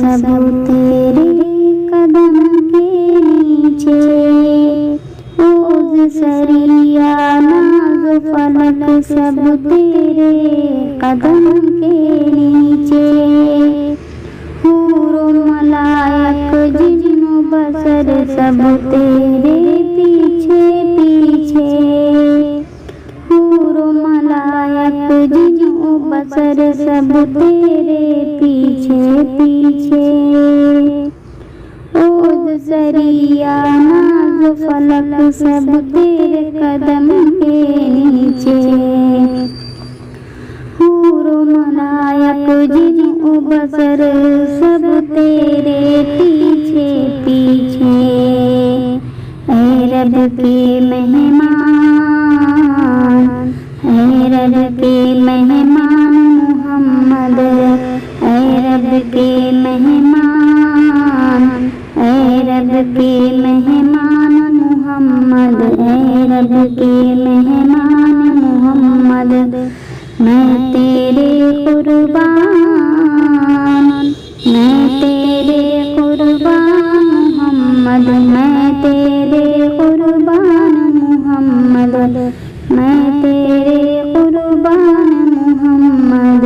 سب تیرے قدم کے نیچے، روز سریا ناز و فلک سب تیرے قدم کے نیچے، حور و ملائک جن و بشر سب تیرے پیچھے پیچھے، حور و ملائک جن و بشر سب تیرے پیچھے پیچھے، روز سریا ناز و فلک سب تیرے قدم کے نیچے، حور و ملائک جن و بشر سب تیرے پیچھے پیچھے، اے رب کے مہمان، اے رب کے مہمان محمد، اے رب کے مہمان، اے رب کے مہمان محمد، اے رب کے مہمان محمد، میں تیرے قربان، میں تیرے قربان محمد، میں تیرے قربان محمد، میں تیرے قربان محمد،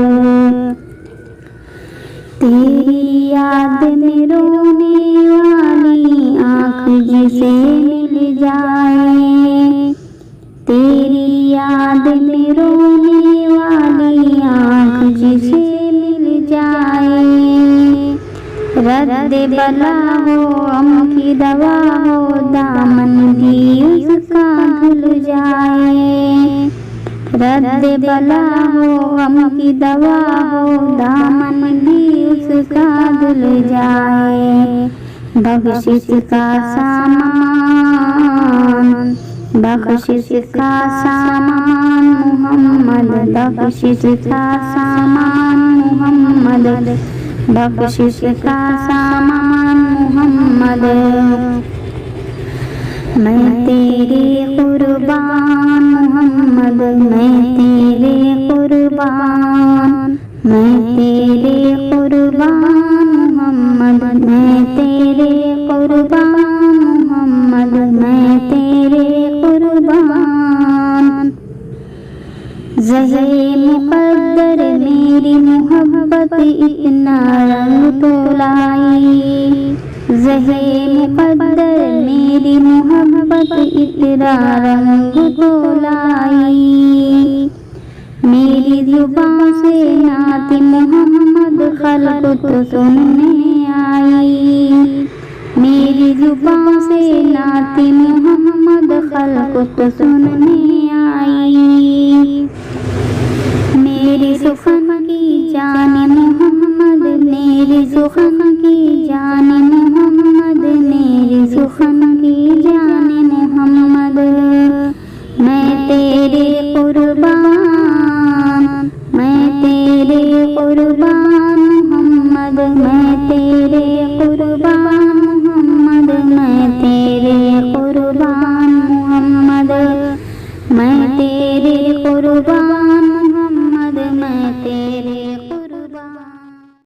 تیری یاد میں رونے والی آنکھ جسے مل جائے، تیری یاد میں رونے والی آنکھ جسے مل جائے، رد بلا ہو غم کی دوا ہو دامن بھی اس کا دھل جائے، رد بلا ہو غم کی دوا ہو دامن بھی اس کا دھل جائے، بخشش کا سامان، بخشش کا سامان محمد، بخشش کا سامان محمد، بخشش کا سامان محمد، میں تیرے قربان محمد، میں تیرے قربان، میں تیرے قربان محمد، میں تیرے قربان محمد، میں تیرے قربان، زہر مقدر میری محبت اتنا رنگ تو لائی، زہر مقدر میری محبت اتنا رنگ تو لائی، میری زبان سے نعت محمد خلق تو سننے آئی، میری زبان سے نعت محمد خلق تو سننے آئی، میری سخن کی جان محمد، میری سخن کی جان محمد، میری سخن کی جان